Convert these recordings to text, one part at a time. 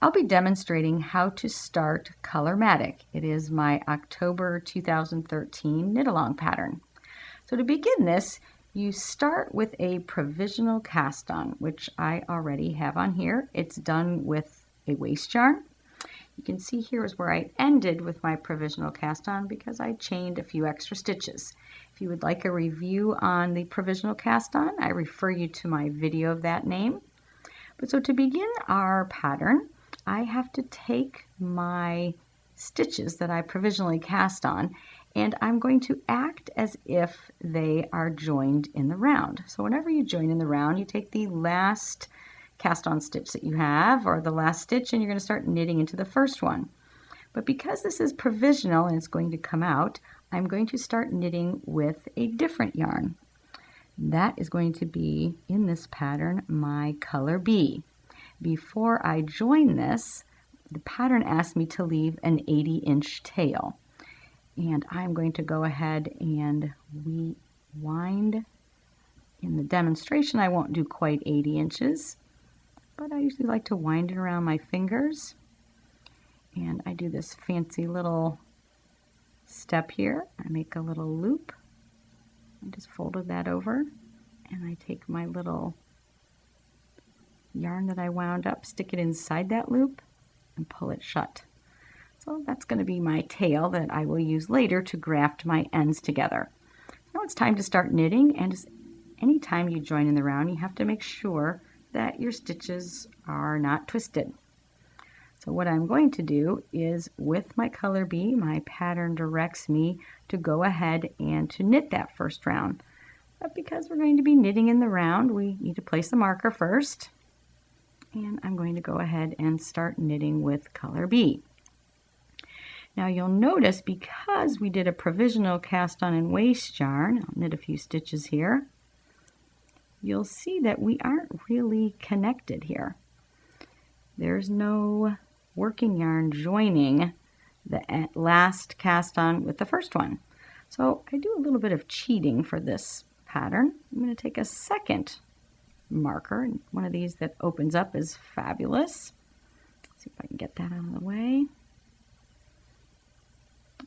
I'll be demonstrating how to start Colormatic. It is my October 2013 knit-along pattern. So to begin this, you start with a provisional cast on, which I already have on here. It's done with a waste yarn. You can see here is where I ended with my provisional cast on because I chained a few extra stitches. If you would like a review on the provisional cast on, I refer you to my video of that name. But so to begin our pattern, I have to take my stitches that I provisionally cast on, and I'm going to act as if they are joined in the round. So whenever you join in the round, you take the last cast on stitch that you have, or the last stitch, and you're going to start knitting into the first one. But because this is provisional and it's going to come out, I'm going to start knitting with a different yarn. That is going to be, in this pattern, my color B. Before I join this, the pattern asked me to leave an 80-inch tail. And I'm going to go ahead and wind. In the demonstration, I won't do quite 80 inches, but I usually like to wind it around my fingers. And I do this fancy little step here. I make a little loop. I just folded that over, and I take my little yarn that I wound up, stick it inside that loop, and pull it shut. So that's going to be my tail that I will use later to graft my ends together. Now it's time to start knitting, and anytime you join in the round, you have to make sure that your stitches are not twisted. So what I'm going to do is, with my color B, my pattern directs me to go ahead and to knit that first round. But because we're going to be knitting in the round, we need to place the marker first. And I'm going to go ahead and start knitting with color B. Now you'll notice, because we did a provisional cast on in waste yarn, I'll knit a few stitches here, you'll see that we aren't really connected here. There's no working yarn joining the last cast on with the first one. So I do a little bit of cheating for this pattern. I'm going to take a second marker, and one of these that opens up is fabulous. Let's see if I can get that out of the way.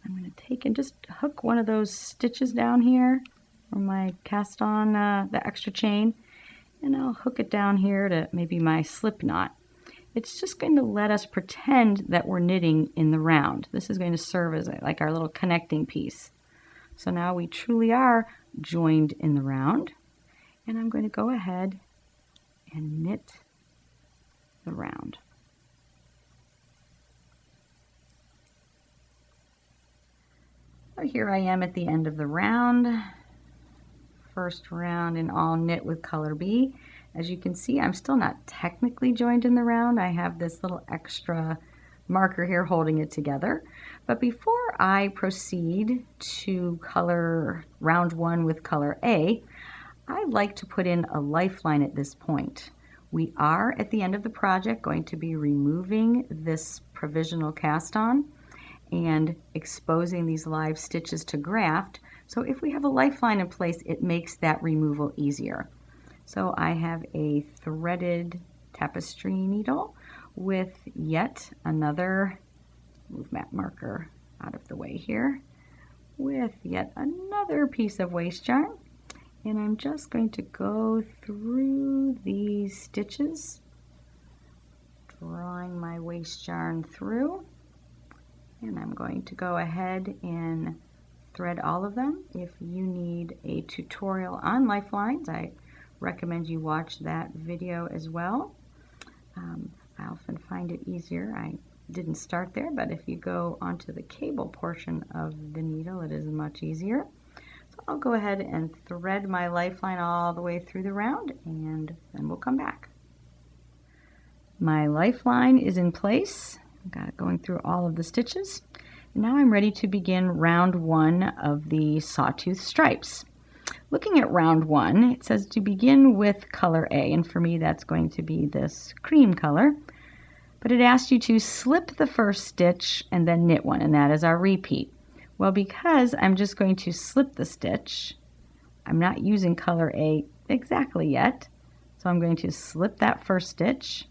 I'm going to take and just hook one of those stitches down here from my cast on the extra chain, and I'll hook it down here to maybe my slip knot. It's just going to let us pretend that we're knitting in the round. This is going to serve as like our little connecting piece. So now we truly are joined in the round, and I'm going to go ahead and knit the round. So here I am at the end of the round. First round and all knit with color B. As you can see, I'm still not technically joined in the round. I have this little extra marker here holding it together. But before I proceed to color round one with color A, I like to put in a lifeline at this point. We are at the end of the project going to be removing this provisional cast on and exposing these live stitches to graft. So if we have a lifeline in place, it makes that removal easier. So I have a threaded tapestry needle with yet another, move that marker out of the way here, with yet another piece of waste yarn. And I'm just going to go through these stitches, drawing my waste yarn through. And I'm going to go ahead and thread all of them. If you need a tutorial on lifelines, I recommend you watch that video as well. I often find it easier. I didn't start there, but if you go onto the cable portion of the needle, it is much easier. So I'll go ahead and thread my lifeline all the way through the round, and then we'll come back. My lifeline is in place. I've got it going through all of the stitches. And now I'm ready to begin round one of the sawtooth stripes. Looking at round one, it says to begin with color A, and for me that's going to be this cream color. But it asks you to slip the first stitch and then knit one, and that is our repeat. Well, because I'm just going to slip the stitch, I'm not using color A exactly yet, so I'm going to slip that first stitch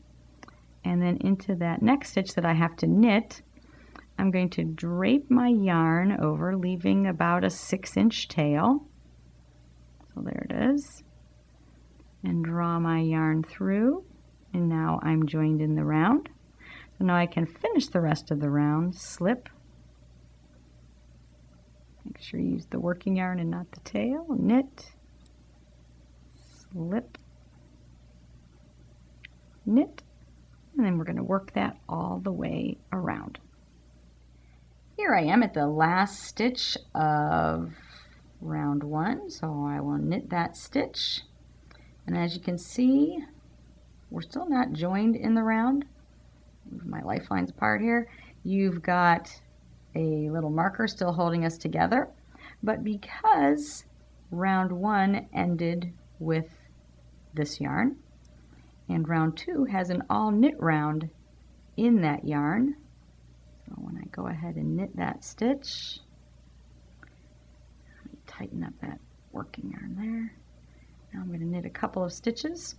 And then into that next stitch that I have to knit, I'm going to drape my yarn over, leaving about a 6-inch tail. So there it is. And draw my yarn through. And now I'm joined in the round. So now I can finish the rest of the round, slip. Make sure you use the working yarn and not the tail. Knit, slip, knit, and then we're going to work that all the way around. Here I am at the last stitch of round 1, so I will knit that stitch. And as you can see, we're still not joined in the round. Move my lifelines apart here. You've got a little marker still holding us together, but because round 1 ended with this yarn, and round 2 has an all knit round in that yarn, so when I go ahead and knit that stitch, tighten up that working yarn there. Now I'm going to knit a couple of stitches,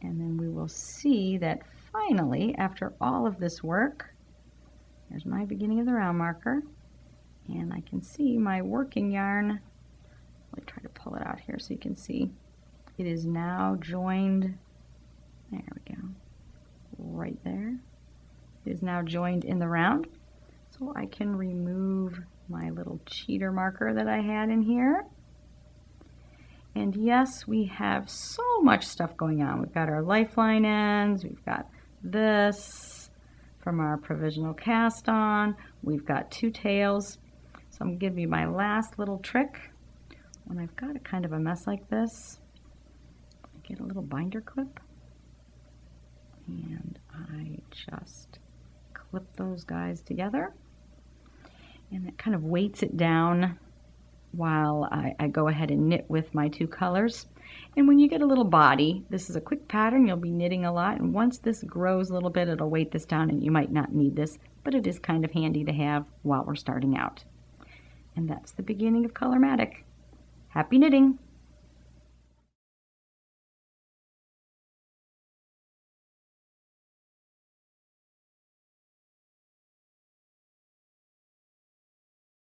and then we will see that finally, after all of this work, there's my beginning of the round marker, and I can see my working yarn. Let me try to pull it out here so you can see. It is now joined, there we go, right there. It is now joined in the round. So I can remove my little cheater marker that I had in here. And yes, we have so much stuff going on. We've got our lifeline ends, we've got this from our provisional cast on, we've got 2 tails. So I'm going to give you my last little trick. When I've got a kind of a mess like this, I get a little binder clip and I just clip those guys together, and it kind of weights it down while I go ahead and knit with my 2 colors. And when you get a little body, this is a quick pattern, you'll be knitting a lot, and once this grows a little bit, it'll weight this down and you might not need this, but it is kind of handy to have while we're starting out. And that's the beginning of Colormatic. Happy knitting!